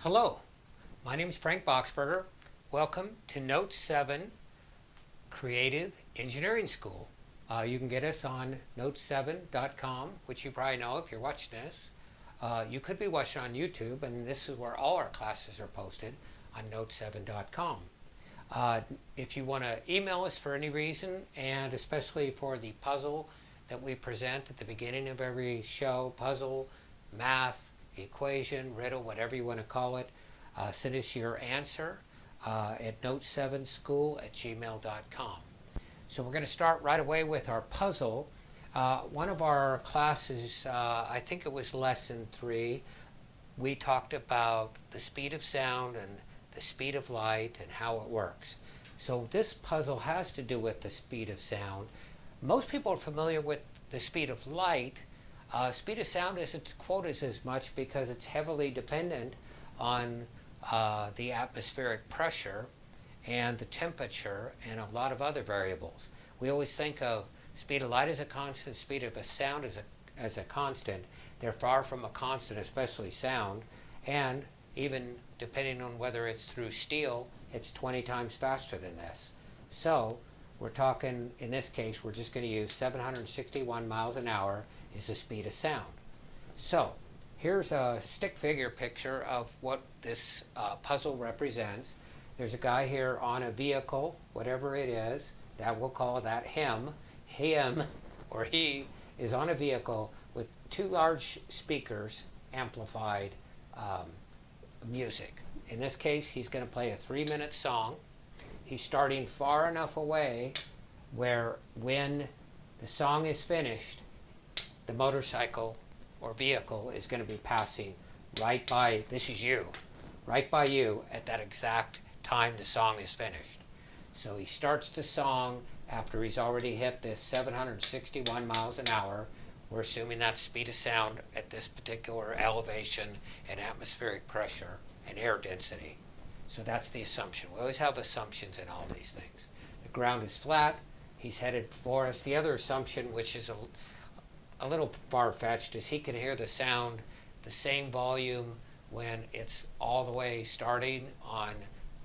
Hello, my name is Frank Boxberger. Welcome to Note 7 Creative Engineering School. You can get us on note7.com, which you probably know if you're watching this. You could be watching on YouTube, and this is where all our classes are posted on note7.com. If you want to email us for any reason, and especially for the puzzle that we present at the beginning of every show, puzzle, math, equation, riddle, whatever you want to call it, send us your answer at note7school@gmail.com. So we're going to start right away with our puzzle. One of our classes, I think it was lesson 3, we talked about the speed of sound and the speed of light and how it works. So this puzzle has to do with the speed of sound. Most people are familiar with the speed of light. Speed of sound isn't quoted as much because it's heavily dependent on the atmospheric pressure and the temperature and a lot of other variables. We always think of speed of light as a constant, speed of a sound as a constant. They're far from a constant, especially sound, and even depending on whether it's through steel, it's 20 times faster than this. So we're talking, in this case, we're just going to use 761 miles an hour is the speed of sound. So here's a stick figure picture of what this puzzle represents. There's a guy here on a vehicle, whatever it is, that we'll call that him. Him or he is on a vehicle with 2 large speakers, amplified music. In this case, he's going to play a 3-minute song. He's starting far enough away where when the song is finished, the motorcycle or vehicle is going to be passing right by, this is you, right by you at that exact time the song is finished. So he starts the song after he's already hit this 761 miles an hour. We're assuming that's speed of sound at this particular elevation and atmospheric pressure and air density. So that's the assumption. We always have assumptions in all these things. The ground is flat. He's headed for us. The other assumption, which is a little far-fetched, is he can hear the sound, the same volume when it's all the way starting on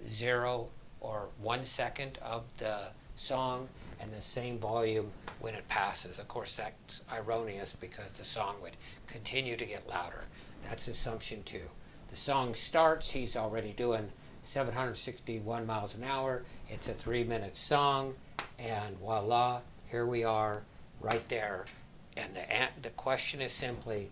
0 or 1 second of the song, and the same volume when it passes. Of course, that's erroneous because the song would continue to get louder. That's assumption 2. The song starts, he's already doing 761 miles an hour. It's a 3-minute song, and voila, here we are right there. And the question is simply,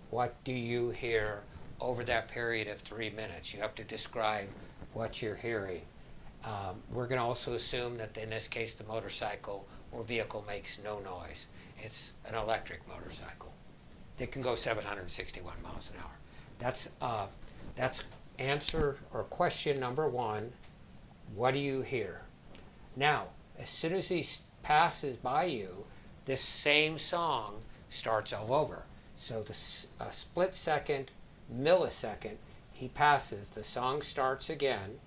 what do you hear over that period of 3 minutes? You have to describe what you're hearing. We're going to also assume that in this case the motorcycle or vehicle makes no noise. It's an electric motorcycle that can go 761 miles an hour. That's answer or question number 1. What do you hear? Now, as soon as he passes by you, this same song starts all over. So the split second, millisecond, he passes, the song starts again,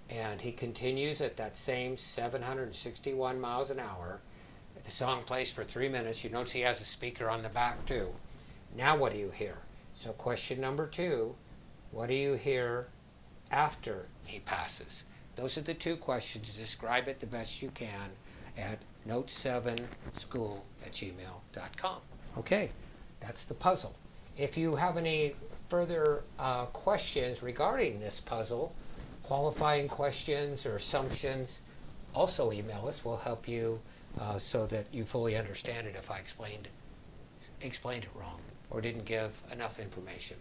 and he continues at that same 761 miles an hour. The song plays for 3 minutes. You notice he has a speaker on the back too. Now what do you hear? So question number 2, what do you hear after he passes? Those are the 2 questions. Describe it the best you can at note7school@gmail.com. Okay, that's the puzzle. If you have any further questions regarding this puzzle, qualifying questions or assumptions, also email us. We'll help you so that you fully understand it if I explained it wrong or didn't give enough information.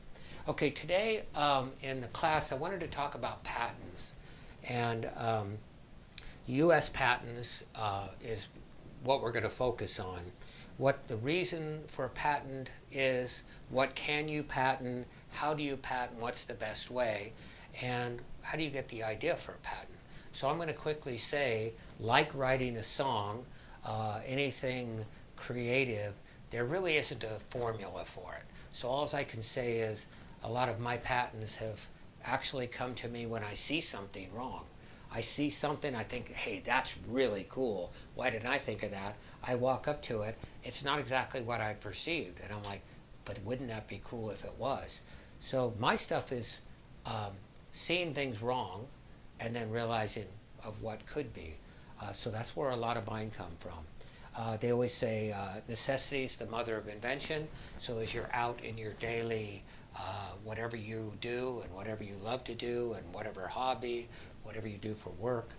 Okay, today in the class I wanted to talk about patents, and U.S. patents is what we're going to focus on. What the reason for a patent is, what can you patent, how do you patent, what's the best way, and how do you get the idea for a patent. So I'm going to quickly say, like writing a song, anything creative, there really isn't a formula for it. So all I can say is a lot of my patents have actually come to me when I see something wrong. I see something, I think, hey, that's really cool. Why didn't I think of that? I walk up to it, it's not exactly what I perceived. And I'm like, but wouldn't that be cool if it was? So my stuff is seeing things wrong and then realizing of what could be. So that's where a lot of mine come from. They always say necessity is the mother of invention. So as you're out in your daily, whatever you do and whatever you love to do and whatever hobby, whatever you do for work,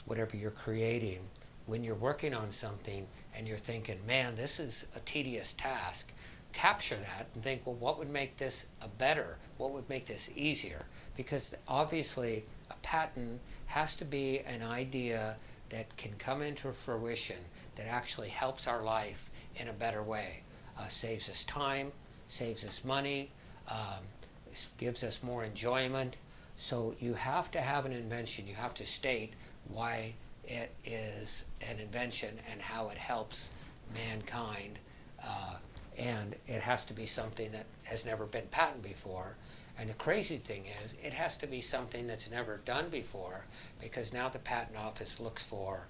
whatever you're creating, when you're working on something and you're thinking, man, this is a tedious task, capture that and think, well, what would make this a better? What would make this easier? Because obviously a patent has to be an idea that can come into fruition that actually helps our life in a better way. Saves us time, saves us money, gives us more enjoyment. So you have to have an invention. You have to state why it is an invention and how it helps mankind. And it has to be something that has never been patented before. And the crazy thing is, it has to be something that's never done before, because now the patent office looks for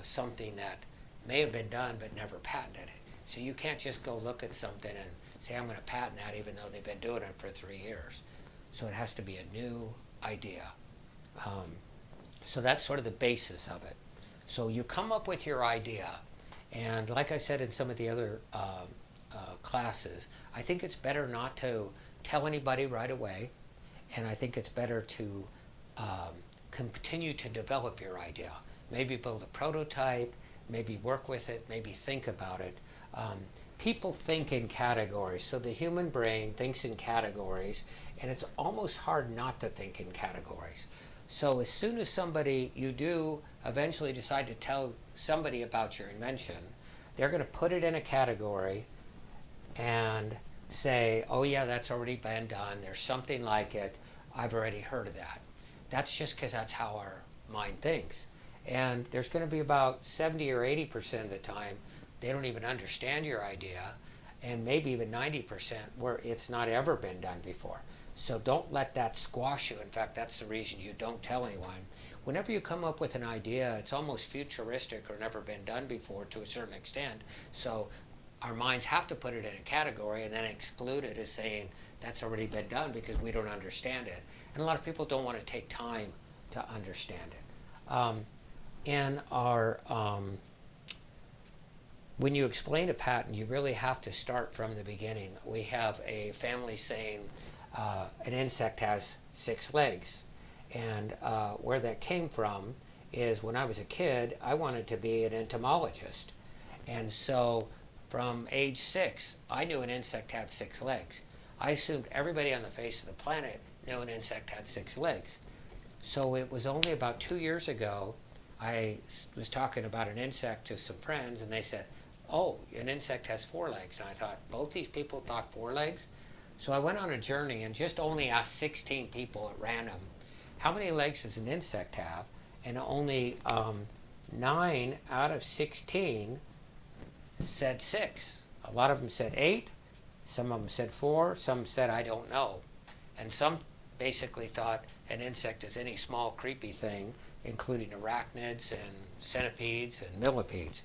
something that may have been done but never patented it. So you can't just go look at something and say, I'm going to patent that, even though they've been doing it for 3 years. So it has to be a new idea. So that's sort of the basis of it. So you come up with your idea, and like I said in some of the other classes, I think it's better not to tell anybody right away, and I think it's better to continue to develop your idea. Maybe build a prototype, maybe work with it, maybe think about it. People think in categories, so the human brain thinks in categories, and it's almost hard not to think in categories. So as soon as you do eventually decide to tell somebody about your invention, they're going to put it in a category and say, oh yeah, that's already been done, there's something like it, I've already heard of that. That's just because that's how our mind thinks. And there's going to be about 70 or 80% of the time they don't even understand your idea, and maybe even 90% where it's not ever been done before. So don't let that squash you. In fact, that's the reason you don't tell anyone. Whenever you come up with an idea, it's almost futuristic or never been done before to a certain extent. So our minds have to put it in a category and then exclude it as saying that's already been done because we don't understand it. And a lot of people don't want to take time to understand it. In our when you explain a patent, you really have to start from the beginning. We have a family saying an insect has 6 legs. And where that came from is when I was a kid, I wanted to be an entomologist. And so from age 6, I knew an insect had 6 legs. I assumed everybody on the face of the planet knew an insect had 6 legs. So it was only about 2 years ago, I was talking about an insect to some friends, and they said, oh, an insect has 4 legs. And I thought, both these people thought 4 legs? So I went on a journey and just only asked 16 people at random, how many legs does an insect have? And only 9 out of 16 said 6. A lot of them said 8. Some of them said 4. Some said, I don't know. And some basically thought an insect is any small creepy thing, including arachnids and centipedes and millipedes.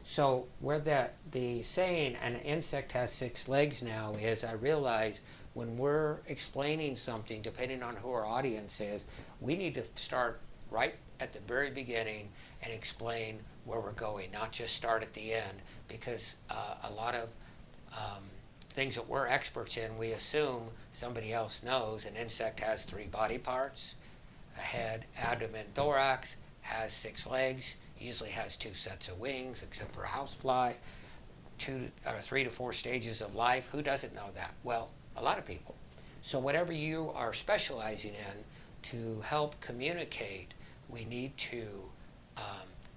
So where the saying an insect has 6 legs now is, I realize when we're explaining something, depending on who our audience is, we need to start right at the very beginning and explain where we're going, not just start at the end, because a lot of things that we're experts in, we assume somebody else knows. An insect has 3 body parts, a head, abdomen, thorax, has 6 legs, usually has 2 sets of wings, except for a housefly, 3 to 4 stages of life. Who doesn't know that? Well, a lot of people. So whatever you are specializing in, to help communicate, we need to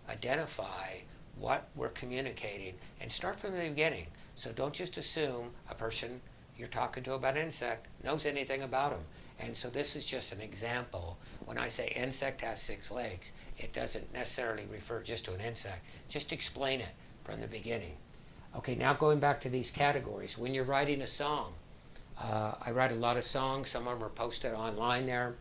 identify what we're communicating and start from the beginning. So don't just assume a person you're talking to about an insect knows anything about them. And so this is just an example. When I say insect has 6 legs, it doesn't necessarily refer just to an insect. Just explain it from the beginning. Okay, now going back to these categories. When you're writing a song, I write a lot of songs. Some of them are posted online there.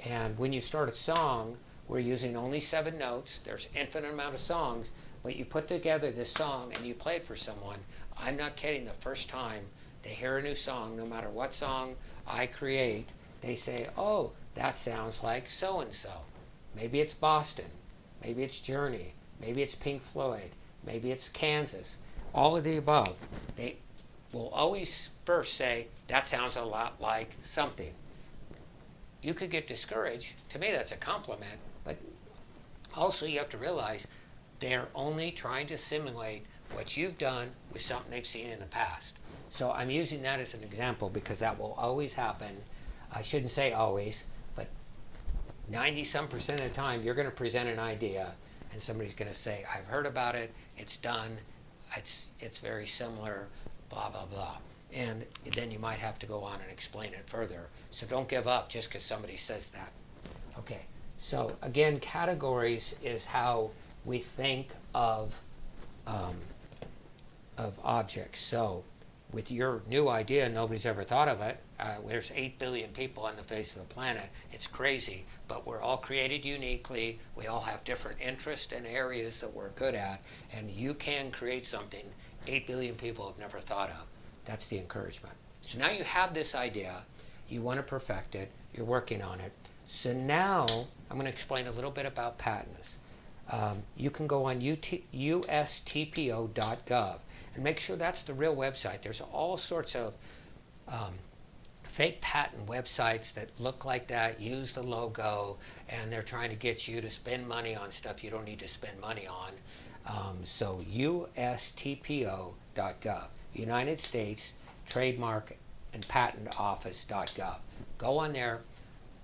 And when you start a song, we're using only 7 notes. There's infinite amount of songs, but you put together this song and you play it for someone. I'm not kidding. The first time they hear a new song, no matter what song I create, they say, oh, that sounds like so-and-so. Maybe it's Boston. Maybe it's Journey. Maybe it's Pink Floyd. Maybe it's Kansas. All of the above. They will always first say, that sounds a lot like something. You could get discouraged. To me, that's a compliment. But also you have to realize they're only trying to simulate what you've done with something they've seen in the past. So I'm using that as an example because that will always happen. I shouldn't say always, but 90% of the time you're going to present an idea and somebody's going to say, I've heard about it, it's done, it's very similar, blah, blah, blah. And then you might have to go on and explain it further. So don't give up just because somebody says that. Okay, so again, categories is how we think of objects. So with your new idea, nobody's ever thought of it. There's 8 billion people on the face of the planet. It's crazy, but we're all created uniquely. We all have different interests and areas that we're good at, and you can create something 8 billion people have never thought of. That's the encouragement. So now you have this idea. You want to perfect it. You're working on it. So now I'm going to explain a little bit about patents. You can go on USTPO.gov and make sure that's the real website. There's all sorts of fake patent websites that look like that, use the logo, and they're trying to get you to spend money on stuff you don't need to spend money on. So USTPO.gov, United States Trademark and Patent Office.gov. Go on there.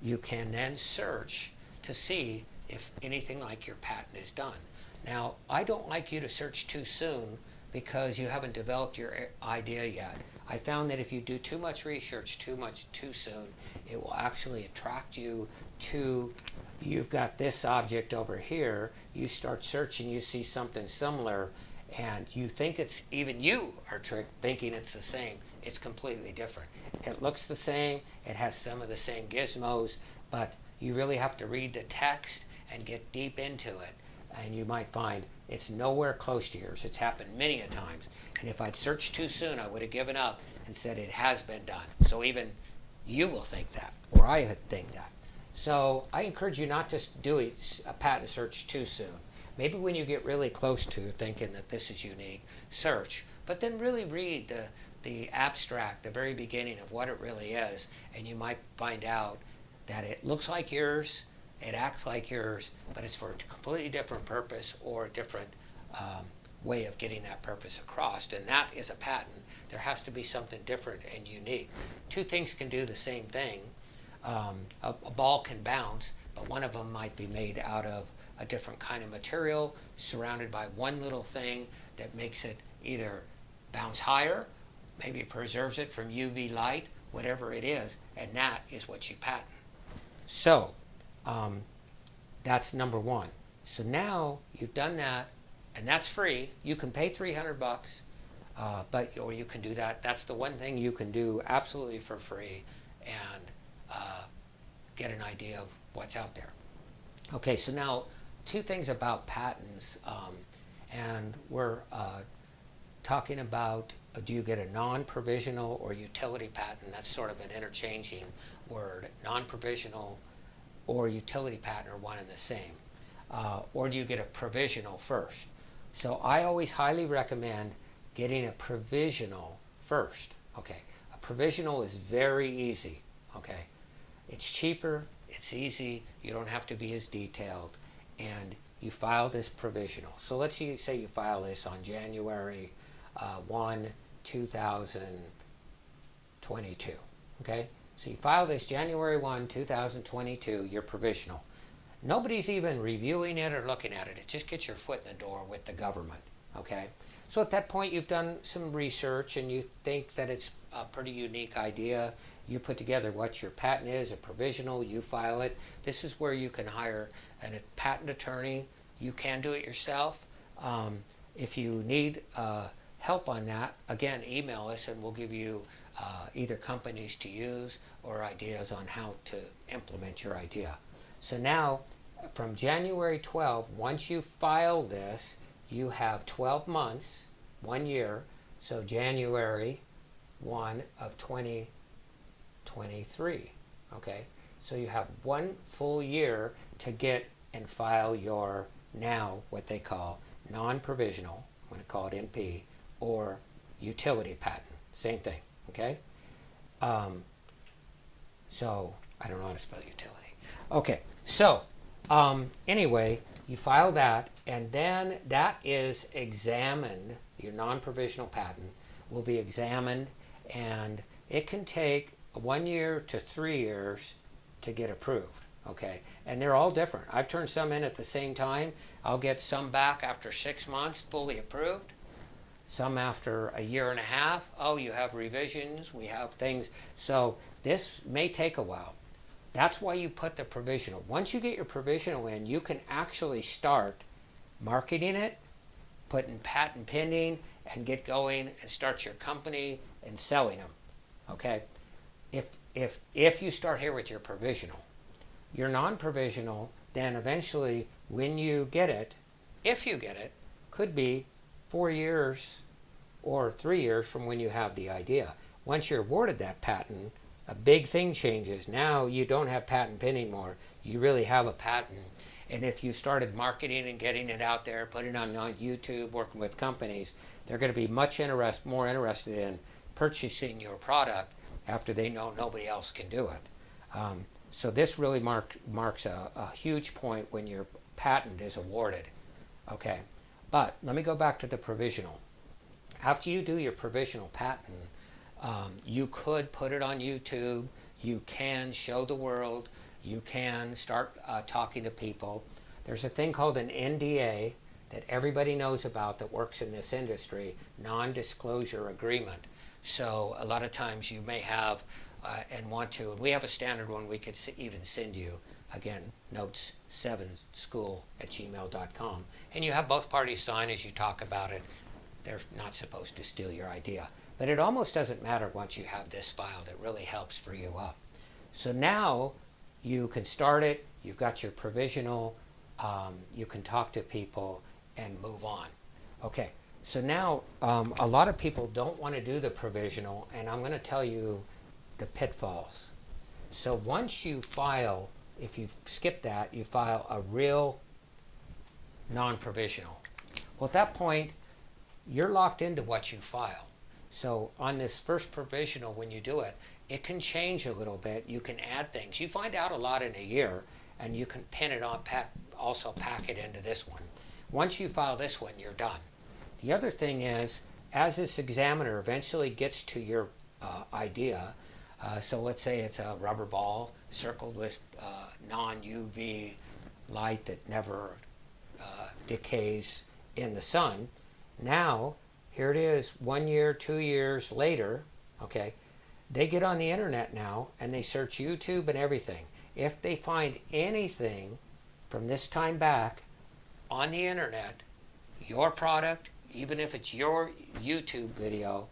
You can then search to see if anything like your patent is done. Now, I don't like you to search too soon because you haven't developed your idea yet. I found that if you do too much research too soon, it will actually attract you to, you've got this object over here, you start searching, you see something similar, and you think it's, even you are tricked thinking it's the same. It's completely different. It looks the same, it has some of the same gizmos, but you really have to read the text and get deep into it, and you might find it's nowhere close to yours. It's happened many a times, and if I'd searched too soon, I would have given up and said it has been done. So even you will think that, or I would think that. So I encourage you not to do a patent search too soon. Maybe when you get really close to thinking that this is unique, search, but then really read the abstract, the very beginning of what it really is, and you might find out that it looks like yours, it acts like yours, but it's for a completely different purpose or a different way of getting that purpose across, and that is a patent. There has to be something different and unique. Two things can do the same thing. A ball can bounce, but one of them might be made out of a different kind of material surrounded by one little thing that makes it either bounce higher, maybe it preserves it from UV light, whatever it is, and that is what you patent. So that's number one. So now you've done that, and that's free. You can pay $300, or you can do that. That's the one thing you can do absolutely for free and get an idea of what's out there. Okay, so now two things about patents, and we're talking about do you get a non-provisional or utility patent? That's sort of an interchanging word. Non-provisional or utility patent are one and the same. Or do you get a provisional first? So I always highly recommend getting a provisional first. Okay, a provisional is very easy. Okay, it's cheaper, it's easy, you don't have to be as detailed, and you file this provisional. So let's say you file this on January 1, 2022. Okay, so you file this January 1, 2022, your provisional. Nobody's even reviewing it or looking at it. It just gets your foot in the door with the government. Okay, so at that point you've done some research and you think that it's a pretty unique idea. You put together what your patent is, a provisional, you file it. This is where you can hire a patent attorney. You can do it yourself. If you need help on that, again, email us and we'll give you either companies to use or ideas on how to implement your idea. So now, from January 12, once you file this, you have 12 months, 1 year, so January 1 of 2023. Okay, so you have 1 full year to get and file your now what they call non-provisional, I'm going to call it NP, or utility patent. Same thing. Okay. So I don't know how to spell utility. Okay. So anyway, you file that, and then that is examined. Your non-provisional patent will be examined, and it can take 1 year to 3 years to get approved. Okay, and they're all different. I've turned some in at the same time. I'll get some back after 6 months, fully approved. Some after a year and a half. Oh, you have revisions. We have things. So this may take a while. That's why you put the provisional. Once you get your provisional in, you can actually start marketing it, putting patent pending, and get going and start your company and selling them. Okay, if you start here with your provisional. Your non-provisional, then eventually when you get it, if you get it, could be 4 years or 3 years from when you have the idea. Once you're awarded that patent, a big thing changes. Now you don't have patent pending anymore. You really have a patent. And if you started marketing and getting it out there, putting it on YouTube, working with companies, they're going to be much more interested in purchasing your product after they know nobody else can do it. So this really marks a huge point when your patent is awarded. Okay, but let me go back to the provisional. After you do your provisional patent, you could put it on YouTube. You can show the world. You can start talking to people. There's a thing called an NDA that everybody knows about that works in this industry, non-disclosure agreement. So a lot of times you may have and want to, and we have a standard one we could even send you, again, notes7school@gmail.com, and you have both parties sign as you talk about it. They're not supposed to steal your idea, but it almost doesn't matter once you have this filed. It really helps for you up. So now you can start it, you've got your provisional, you can talk to people and move on. Okay, so now a lot of people don't want to do the provisional, and I'm going to tell you the pitfalls. So once you file, if you skip that, you file a real non-provisional. Well, at that point, you're locked into what you file. So on this first provisional, when you do it, it can change a little bit. You can add things. You find out a lot in a year, and you can pin it on, also pack it into this one. Once you file this one, you're done. The other thing is, as this examiner eventually gets to your idea, so let's say it's a rubber ball circled with non-UV light that never decays in the sun. Now, here it is, 1 year, 2 years later, okay, they get on the internet now and they search YouTube and everything. If they find anything from this time back on the internet, your product, even if it's your YouTube video,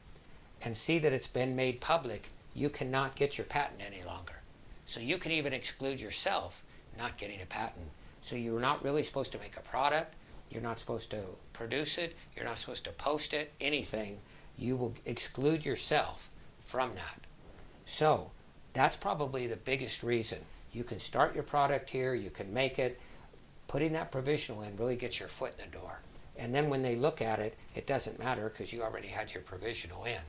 and see that it's been made public, you cannot get your patent any longer. So you can even exclude yourself not getting a patent. So you're not really supposed to make a product. You're not supposed to produce it. You're not supposed to post it, anything. You will exclude yourself from that. So that's probably the biggest reason. You can start your product here. You can make it. Putting that provisional in really gets your foot in the door. And then when they look at it, it doesn't matter because you already had your provisional in.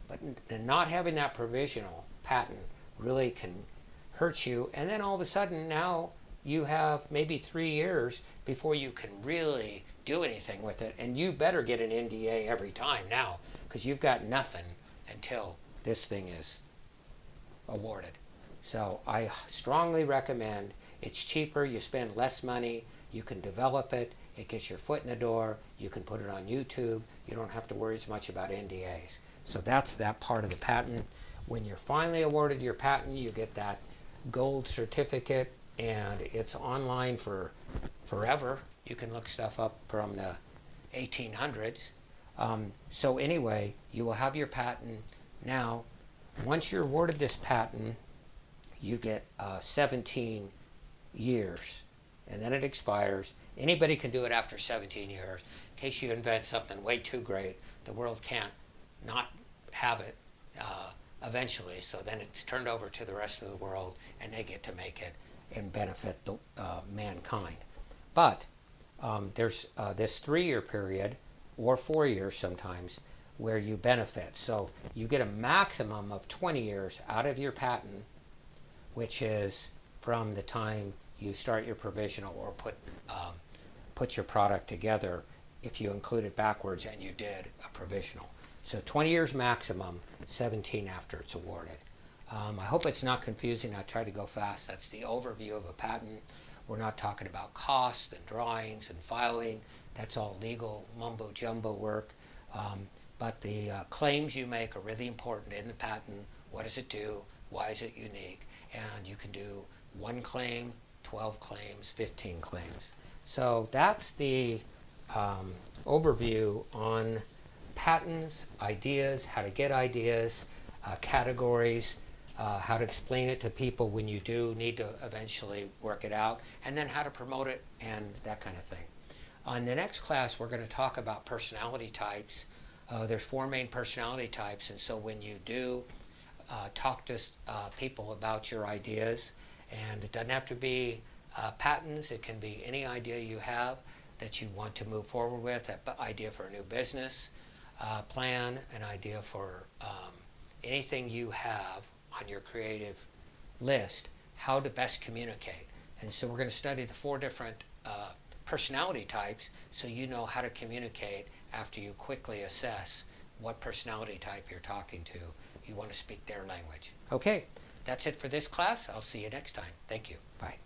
But not having that provisional patent really can hurt you. And then all of a sudden now you have maybe 3 years before you can really do anything with it. And you better get an NDA every time now because you've got nothing until this thing is awarded. So I strongly recommend. It's cheaper, you spend less money, you can develop it, it gets your foot in the door, you can put it on YouTube, you don't have to worry as much about NDAs. So that's that part of the patent. When you're finally awarded your patent, you get that gold certificate, and it's online for forever. You can look stuff up from the 1800s. So anyway, you will have your patent. Now, once you're awarded this patent, you get 17 years, and then it expires. Anybody can do it after 17 years. In case you invent something way too great, the world can't not have it eventually. So then it's turned over to the rest of the world, and they get to make it and benefit the, mankind. But there's this 3-year period, or 4 years sometimes, where you benefit. So you get a maximum of 20 years out of your patent, which is from the time you start your provisional or put your product together, if you include it backwards and you did a provisional. So 20 years maximum, 17 after it's awarded. I hope it's not confusing. I try to go fast. That's the overview of a patent. We're not talking about cost and drawings and filing. That's all legal mumbo jumbo work. But the claims you make are really important in the patent. What does it do? Why is it unique? And you can do 1 claim, 12 claims, 15 claims. So that's the overview on patents, ideas, how to get ideas, categories, how to explain it to people when you do need to eventually work it out, and then how to promote it and that kind of thing. On the next class, we're going to talk about personality types. There's 4 main personality types, and so when you do talk to people about your ideas, and it doesn't have to be patents, it can be any idea you have that you want to move forward with, an idea for a new business plan, an idea for anything you have on your creative list, how to best communicate. And so we're going to study the 4 different personality types, so you know how to communicate after you quickly assess what personality type you're talking to. You want to speak their language. Okay, that's it for this class. I'll see you next time. Thank you. Bye.